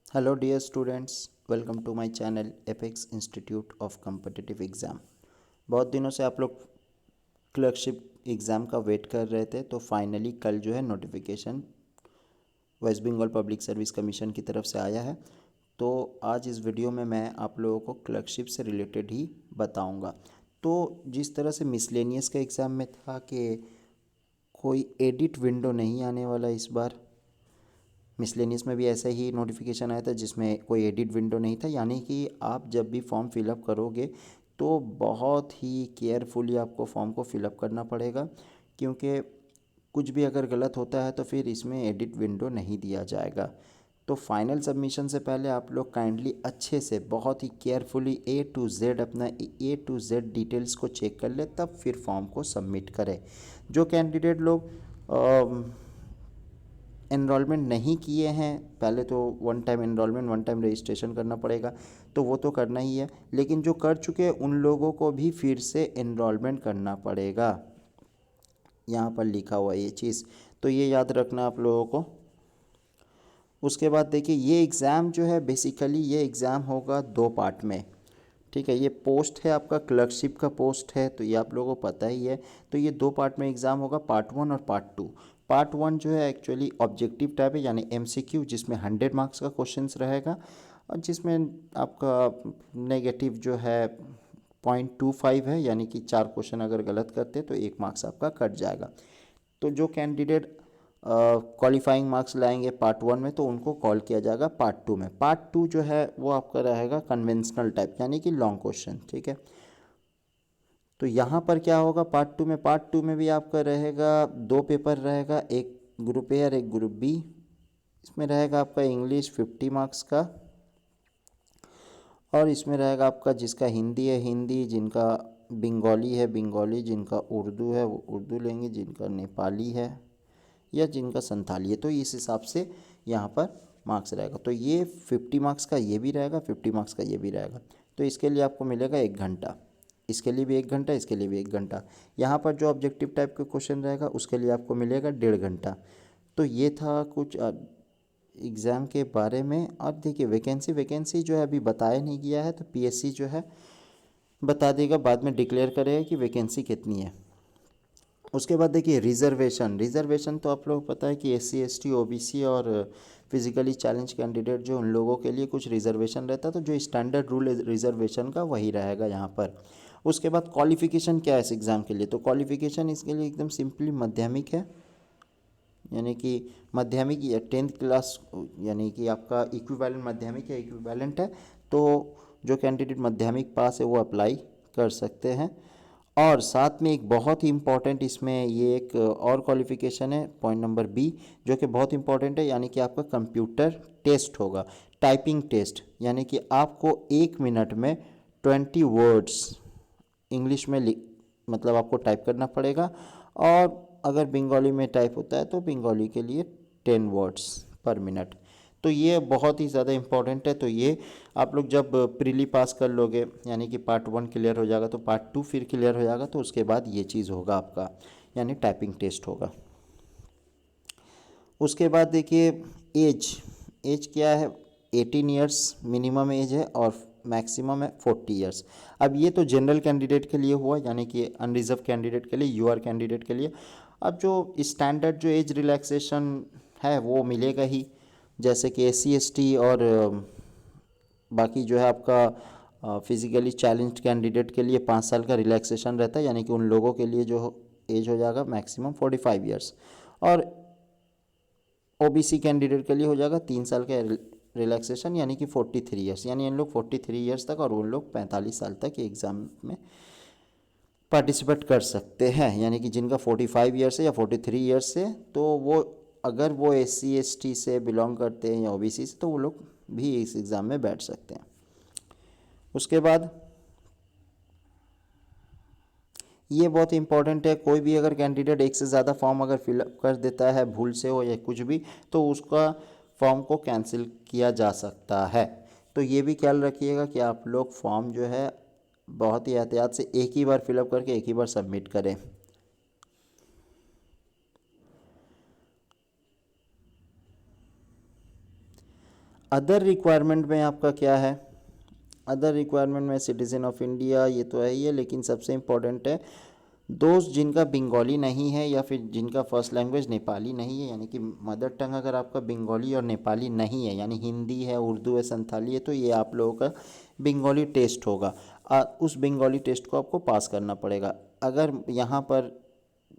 Hello dear students, welcome to my channel apex institute of competitive exam. बहुत दिनों से आप लोग क्लर्कशिप एग्ज़ाम का वेट कर रहे थे, तो फाइनली कल जो है notification West Bengal public service commission की तरफ से आया है। तो आज इस वीडियो में मैं आप लोगों को क्लर्कशिप से रिलेटेड ही बताऊंगा। तो जिस तरह से मिसलेनियस का एग्ज़ाम में था कि कोई एडिट विंडो नहीं आने वाला, इस बार मिसलेनियस में भी ऐसा ही नोटिफिकेशन आया था जिसमें कोई एडिट विंडो नहीं था। यानी कि आप जब भी फॉर्म फिलअप करोगे तो बहुत ही केयरफुली आपको फॉर्म को फिलअप करना पड़ेगा, क्योंकि कुछ भी अगर गलत होता है तो फिर इसमें एडिट विंडो नहीं दिया जाएगा। तो फाइनल सबमिशन से पहले आप लोग काइंडली अच्छे से बहुत ही केयरफुली A to Z अपना A to Z डिटेल्स को चेक कर ले, तब फिर फॉर्म को सबमिट करें। जो कैंडिडेट लोग एनरोलमेंट नहीं किए हैं, पहले तो one time enrolment one time registration करना पड़ेगा, तो वो तो करना ही है। लेकिन जो कर चुके हैं उन लोगों को भी फिर से एनरोलमेंट करना पड़ेगा, यहाँ पर लिखा हुआ है ये चीज़, तो ये याद रखना आप लोगों को। उसके बाद देखिए, ये एग्ज़ाम जो है बेसिकली ये एग्ज़ाम होगा दो पार्ट में। ठीक है, ये पोस्ट है आपका क्लर्कशिप का पोस्ट है, तो ये आप लोगों को पता ही है। तो ये दो पार्ट में एग्ज़ाम होगा, पार्ट 1 और पार्ट 2। पार्ट 1 जो है एक्चुअली ऑब्जेक्टिव टाइप है, यानी MCQ, जिसमें 100 मार्क्स का क्वेश्चंस रहेगा, और जिसमें आपका नेगेटिव जो है 0.25 है, यानी कि 4 क्वेश्चन अगर गलत करते तो 1 मार्क्स आपका कट जाएगा। तो जो कैंडिडेट क्वालिफाइंग मार्क्स लाएंगे पार्ट 1 में, तो उनको कॉल किया जाएगा पार्ट 2 में। पार्ट 2 जो है वो आपका रहेगा कन्वेंशनल टाइप, यानी कि लॉन्ग क्वेश्चन। ठीक है, तो यहाँ पर क्या होगा पार्ट 2 में भी आपका रहेगा दो पेपर रहेगा, एक ग्रुप ए और एक ग्रुप बी। इसमें रहेगा आपका इंग्लिश 50 मार्क्स का, और इसमें रहेगा आपका जिसका हिंदी है हिंदी, जिनका बंगाली है बंगाली, जिनका उर्दू है वो उर्दू लेंगे, जिनका नेपाली है या जिनका संथाली है, तो इस हिसाब से यहाँ पर मार्क्स रहेगा। तो ये 50 मार्क्स का ये भी रहेगा, 50 मार्क्स का ये भी रहेगा। तो इसके लिए आपको मिलेगा 1 घंटा, इसके लिए भी 1 घंटा, इसके लिए भी 1 घंटा। यहाँ पर जो ऑब्जेक्टिव टाइप का क्वेश्चन रहेगा उसके लिए आपको मिलेगा 1.5 घंटा। तो ये था कुछ एग्ज़ाम के बारे में। और देखिए, वैकेंसी जो है अभी बताया नहीं गया है, तो PSC जो है बता देगा, बाद में डिक्लेयर करेगा कि वैकेंसी कितनी है। उसके बाद देखिए, रिज़र्वेशन तो आप लोग पता है कि SC ST OBC और फिजिकली चैलेंज कैंडिडेट जो उन लोगों के लिए कुछ रिजर्वेशन रहता है, तो जो स्टैंडर्ड रूल रिजर्वेशन का वही रहेगा यहाँ पर। उसके बाद क्वालिफिकेशन क्या है इस एग्ज़ाम के लिए, तो क्वालिफिकेशन इसके लिए एकदम सिंपली माध्यमिक है, यानी कि माध्यमिक या 10th क्लास, यानी कि आपका इक्विवेलेंट माध्यमिक या इक्विवेलेंट है। तो जो कैंडिडेट माध्यमिक पास है वो अप्लाई कर सकते हैं। और साथ में एक बहुत ही इम्पॉर्टेंट इसमें ये एक और क्वालिफिकेशन है, पॉइंट नंबर B, जो कि बहुत इंपॉर्टेंट है, यानी कि आपका कंप्यूटर टेस्ट होगा, टाइपिंग टेस्ट। यानी कि आपको 1 मिनट में 20 वर्ड्स इंग्लिश में मतलब आपको टाइप करना पड़ेगा, और अगर बंगाली में टाइप होता है तो बंगाली के लिए 10 वर्ड्स पर मिनट। तो ये बहुत ही ज़्यादा इम्पॉर्टेंट है। तो ये आप लोग जब प्रीली पास कर लोगे, यानी कि पार्ट 1 क्लियर हो जाएगा, तो पार्ट 2 फिर क्लियर हो जाएगा, तो उसके बाद ये चीज़ होगा आपका, यानी टाइपिंग टेस्ट होगा। उसके बाद देखिए, एज एज क्या है, 18 ईयर्स मिनिमम एज है, और मैक्सिमम है 40 ईयर्स। अब ये तो जनरल कैंडिडेट के लिए हुआ, यानी कि अनरिजर्व कैंडिडेट के लिए, UR कैंडिडेट के लिए। अब जो स्टैंडर्ड जो एज रिलैक्सेशन है वो मिलेगा ही, जैसे कि SC ST और बाकी जो है आपका फिजिकली चैलेंज्ड कैंडिडेट के लिए 5 साल का रिलैक्सेशन रहता है, यानी कि उन लोगों के लिए जो एज हो जाएगा मैक्सिमम 45 ईयर्स। और OBC कैंडिडेट के लिए हो जाएगा 3 साल का रिलैक्सेशन, यानी कि 43 ईयर्स, यानी इन लोग 43 ईयर्स तक और उन लोग 45 साल तक एग्ज़ाम में पार्टिसिपेट कर सकते हैं। यानी कि जिनका 45 ईयर्स है या 43 ईयर्स से, तो वो अगर वो SC ST से बिलोंग करते हैं या OBC से, तो वो लोग भी इस एग्ज़ाम में बैठ सकते हैं। उसके बाद ये बहुत इंपॉर्टेंट है, कोई भी अगर कैंडिडेट एक से ज़्यादा फॉर्म अगर फिलअप कर देता है, भूल से हो या कुछ भी, तो उसका फॉर्म को कैंसिल किया जा सकता है। तो ये भी ख्याल रखिएगा कि आप लोग फॉर्म जो है बहुत ही एहतियात से एक ही बार फिलअप करके एक ही बार सबमिट करें। अदर रिक्वायरमेंट में आपका क्या है, अदर रिक्वायरमेंट में सिटीज़न ऑफ इंडिया ये तो है ही है, लेकिन सबसे इम्पोर्टेंट है दोस्त जिनका बंगाली नहीं है या फिर जिनका फर्स्ट लैंग्वेज नेपाली नहीं है, यानी कि मदर टंग अगर आपका बंगाली और नेपाली नहीं है, यानी हिंदी है, उर्दू है, संथाली है, तो ये आप लोगों का बंगाली टेस्ट होगा। उस बंगाली टेस्ट को आपको पास करना पड़ेगा। अगर यहाँ पर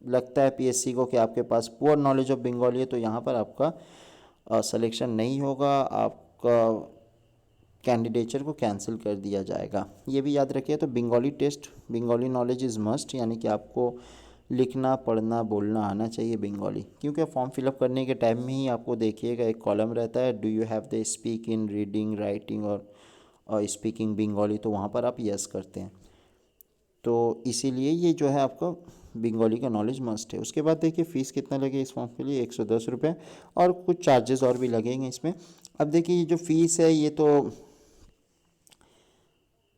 लगता है पीएससी को कि आपके पास पुअर नॉलेज ऑफ बंगाली है, तो यहाँ पर आपका सिलेक्शन नहीं होगा, आपका कैंडिडेचर को कैंसिल कर दिया जाएगा। ये भी याद रखिए। तो Bengali test, Bengali knowledge is must, यानी कि आपको लिखना पढ़ना बोलना आना चाहिए बंगाली, क्योंकि फॉर्म फिलअप करने के टाइम में ही आपको देखिएगा एक कॉलम रहता है, do you have the speak in reading writing और स्पीकिंग बंगाली, तो वहाँ पर आप यस करते हैं। तो इसीलिए ये जो है आपका बंगाली का नॉलेज मस्ट है। उसके बाद देखिए फ़ीस कितना लगे इस फॉर्म के लिए, 110 रुपये, और कुछ चार्जेस और भी लगेंगे इसमें। अब देखिए ये जो फ़ीस है ये तो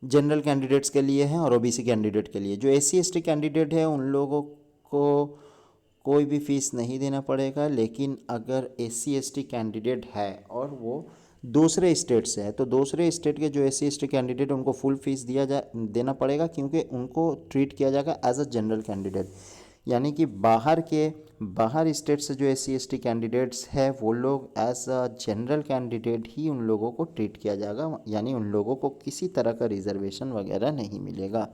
जनरल कैंडिडेट्स के लिए हैं और ओबीसी कैंडिडेट के लिए। जो एससी एसटी कैंडिडेट है उन लोगों को कोई भी फ़ीस नहीं देना पड़ेगा, लेकिन अगर एससी एसटी कैंडिडेट है और वो दूसरे स्टेट से है, तो दूसरे स्टेट के जो एससी एसटी कैंडिडेट उनको फुल फीस देना पड़ेगा, क्योंकि उनको ट्रीट किया जाएगा एज अ जनरल कैंडिडेट। यानी कि बाहर स्टेट से जो एससी एसटी कैंडिडेट्स है वो लोग एज अ जनरल कैंडिडेट ही उन लोगों को ट्रीट किया जाएगा, यानी उन लोगों को किसी तरह का रिजर्वेशन वगैरह नहीं मिलेगा।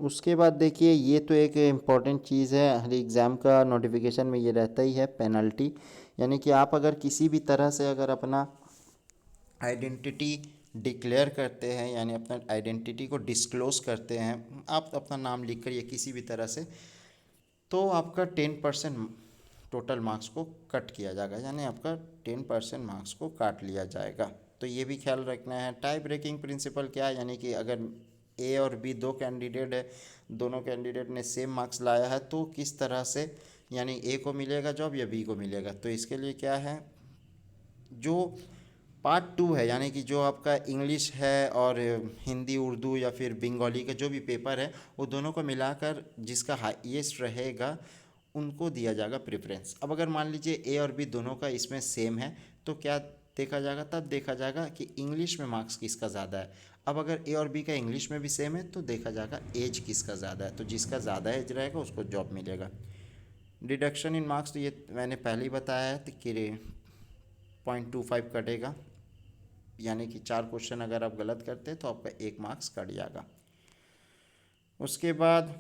उसके बाद देखिए ये तो एक इम्पॉर्टेंट चीज़ है, हर एग्ज़ाम का नोटिफिकेशन में ये रहता ही है, पेनल्टी। यानी कि आप अगर किसी भी तरह से अगर अपना आइडेंटिटी डिक्लेयर करते हैं, यानी अपना आइडेंटिटी को डिस्क्लोज़ करते हैं, आप अपना नाम लिख कर या किसी भी तरह से, तो आपका 10% टोटल मार्क्स को कट किया जाएगा, यानी आपका 10% मार्क्स को काट लिया जाएगा। तो ये भी ख्याल रखना है। टाई ब्रेकिंग प्रिंसिपल क्या है, यानी कि अगर ए और बी दो कैंडिडेट है, दोनों कैंडिडेट ने सेम मार्क्स लाया है, तो किस तरह से यानी ए को मिलेगा जॉब या बी को मिलेगा। तो इसके लिए क्या है, जो पार्ट टू है, यानी कि जो आपका इंग्लिश है और हिंदी उर्दू या फिर बंगाली का जो भी पेपर है, वो दोनों को मिलाकर जिसका हाईएस्ट रहेगा उनको दिया जाएगा प्रेफरेंस। अब अगर मान लीजिए ए और बी दोनों का इसमें सेम है, तो क्या देखा जाएगा, तब देखा जाएगा कि इंग्लिश में मार्क्स किसका ज़्यादा है। अब अगर ए और बी का इंग्लिश में भी सेम है, तो देखा जाएगा एज किसका ज़्यादा है, तो जिसका ज़्यादा एज रहेगा उसको जॉब मिलेगा। डिडक्शन इन मार्क्स तो ये मैंने पहले ही बताया है कि 0.25 कटेगा, यानी कि 4 क्वेश्चन अगर आप गलत करते हैं तो आपका 1 मार्क्स कट जाएगा। उसके बाद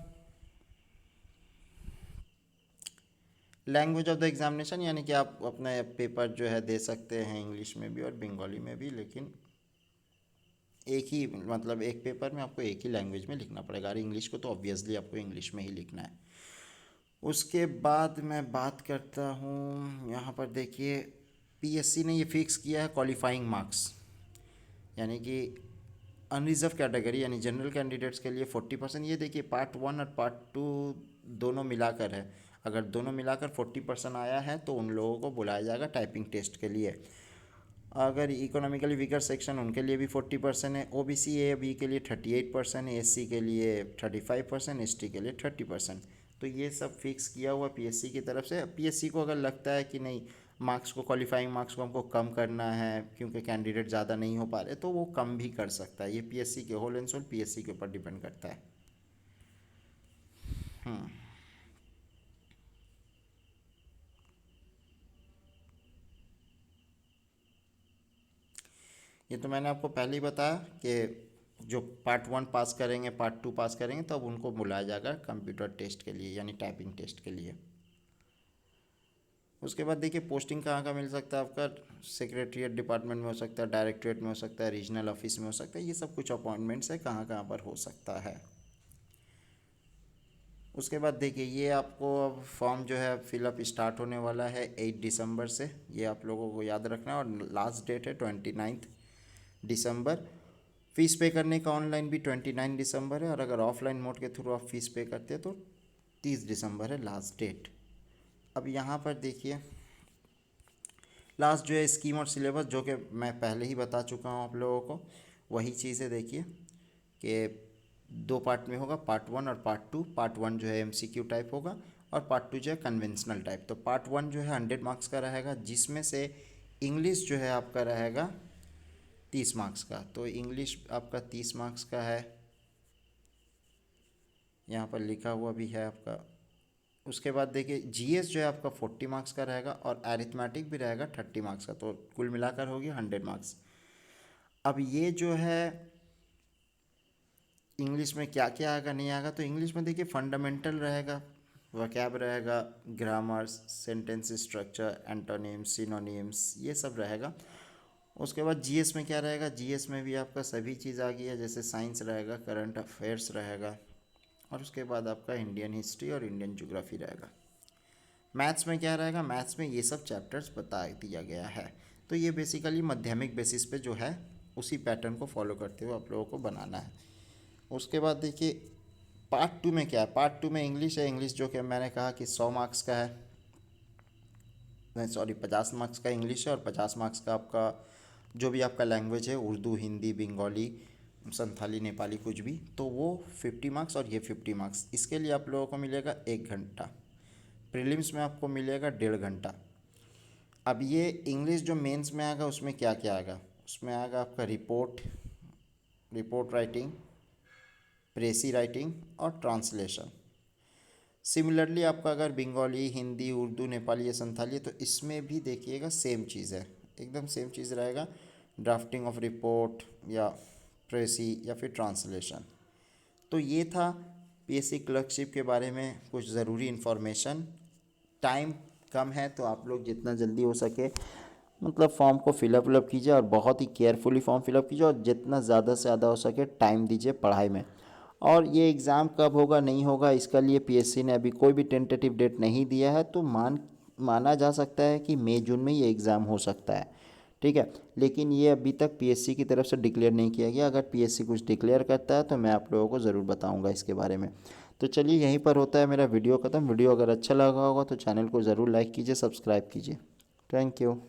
लैंग्वेज ऑफ द एग्जामिनेशन, यानी कि आप अपना पेपर जो है दे सकते हैं इंग्लिश में भी और बंगाली में भी, लेकिन एक ही मतलब एक पेपर में आपको एक ही लैंग्वेज में लिखना पड़ेगा, और इंग्लिश को तो ऑब्वियसली आपको इंग्लिश में ही लिखना है। उसके बाद मैं बात करता हूँ यहाँ पर देखिए, पीएससी ने ये फिक्स किया है क्वालिफाइंग मार्क्स, यानी कि अनरिजर्व कैटेगरी यानी जनरल कैंडिडेट्स के लिए 40%। ये देखिए पार्ट 1 और पार्ट 2 दोनों मिलाकर है, अगर दोनों मिलाकर 40% आया है तो उन लोगों को बुलाया जाएगा टाइपिंग टेस्ट के लिए। अगर इकोनॉमिकली वीकर सेक्शन उनके लिए भी 40% है, ओबीसी ए बी के लिए 38% है, एससी के लिए 35%, एसटी के लिए 30%। तो ये सब फिक्स किया हुआ पीएससी की तरफ से। पीएससी को अगर लगता है कि नहीं मार्क्स को, क्वालिफाइंग मार्क्स को हमको कम करना है क्योंकि कैंडिडेट ज़्यादा नहीं हो पा रहे, तो वो कम भी कर सकता है। ये पीएससी के होल एंड सोल पीएससी के ऊपर डिपेंड करता है। ये तो मैंने आपको पहले ही बताया कि जो पार्ट 1 पास करेंगे, पार्ट 2 पास करेंगे, तब उनको बुलाया जाएगा कंप्यूटर टेस्ट के लिए, यानी टाइपिंग टेस्ट के लिए। उसके बाद देखिए पोस्टिंग कहाँ का मिल सकता है, आपका सेक्रेटरीट डिपार्टमेंट में हो सकता है, डायरेक्टरेट में हो सकता है, रीजनल ऑफिस में हो सकता है, ये सब कुछ अपॉइंटमेंट्स है कहाँ कहाँ पर हो सकता है। उसके बाद देखिए ये आपको अब फॉर्म जो है फिलअप स्टार्ट होने वाला है 8 दिसंबर से, ये आप लोगों को याद रखना है, और लास्ट डेट है 29 दिसंबर। फ़ीस पे करने का ऑनलाइन भी 29 दिसंबर है, और अगर ऑफलाइन मोड के थ्रू आप फीस पे करते हैं तो 30 दिसंबर है लास्ट डेट। अब यहाँ पर देखिए लास्ट जो है स्कीम और सिलेबस, जो कि मैं पहले ही बता चुका हूँ आप लोगों को, वही चीज़ है। देखिए कि दो पार्ट में होगा, पार्ट 1 और पार्ट 2। पार्ट 1 जो है एमसीक्यू टाइप होगा और पार्ट 2 जो है कन्वेंशनल टाइप। तो पार्ट 1 जो है 100 मार्क्स का रहेगा, जिसमें से इंग्लिश जो है आपका रहेगा 30 मार्क्स का। तो इंग्लिश आपका 30 मार्क्स का है, यहाँ पर लिखा हुआ भी है आपका। उसके बाद देखिए जीएस जो है आपका 40 मार्क्स का रहेगा और अरिथमेटिक भी रहेगा 30 मार्क्स का। तो कुल मिलाकर हो गया 100 मार्क्स। अब ये जो है इंग्लिश में क्या क्या आएगा नहीं आएगा, तो इंग्लिश में देखिए फंडामेंटल रहेगा, वोकैब रहेगा, grammars, sentence structure, antonyms, synonyms, ये सब रहेगा। उसके बाद जीएस में क्या रहेगा, जीएस में भी आपका सभी चीज़ आ गई है, जैसे साइंस रहेगा, करंट अफेयर्स रहेगा, और उसके बाद आपका इंडियन हिस्ट्री और इंडियन ज्योग्राफी रहेगा। मैथ्स में क्या रहेगा, मैथ्स में ये सब चैप्टर्स बता दिया गया है। तो ये बेसिकली माध्यमिक बेसिस पे जो है उसी पैटर्न को फॉलो करते हुए आप लोगों को बनाना है। उसके बाद देखिए पार्ट 2 में क्या है, पार्ट 2 में इंग्लिश है। इंग्लिश जो कि मैंने कहा कि 100 मार्क्स का है, नहीं सॉरी 50 मार्क्स का इंग्लिश है, और 50 मार्क्स का आपका जो भी आपका लैंग्वेज है, उर्दू, हिंदी, बंगाली, संथाली, नेपाली, कुछ भी, तो वो 50 मार्क्स और ये 50 मार्क्स। इसके लिए आप लोगों को मिलेगा 1 घंटा। प्रीलिम्स में आपको मिलेगा 1.5 घंटा। अब ये इंग्लिश जो मेंस में आएगा उसमें क्या क्या आएगा, उसमें आएगा आपका रिपोर्ट राइटिंग, प्रेसी राइटिंग और ट्रांसलेशन। सिमिलरली आपका अगर बंगाली, हिंदी, उर्दू, नेपाली या संथाली है तो इसमें भी देखिएगा सेम चीज़ है, एकदम सेम चीज़ रहेगा, ड्राफ्टिंग ऑफ रिपोर्ट या प्रेसी या फिर ट्रांसलेशन। तो ये था पीएससी क्लर्कशिप के बारे में कुछ ज़रूरी इन्फॉर्मेशन। टाइम कम है तो आप लोग जितना जल्दी हो सके मतलब फॉर्म को फिलअप कीजिए और बहुत ही केयरफुली फॉर्म फिलअप कीजिए, और जितना ज़्यादा से ज़्यादा हो सके टाइम दीजिए पढ़ाई में। और ये एग्ज़ाम कब होगा नहीं होगा इसका लिए पीएससी ने अभी कोई भी टेंटेटिव डेट नहीं दिया है, तो माना जा सकता है कि मई जून में ये एग्ज़ाम हो सकता है, ठीक है। लेकिन ये अभी तक पीएससी की तरफ से डिक्लेयर नहीं किया गया। अगर पीएससी कुछ डिक्लेयर करता है तो मैं आप लोगों को ज़रूर बताऊंगा इसके बारे में। तो चलिए यहीं पर होता है मेरा वीडियो ख़त्म। वीडियो अगर अच्छा लगा होगा तो चैनल को ज़रूर लाइक कीजिए, सब्सक्राइब कीजिए। Thank you.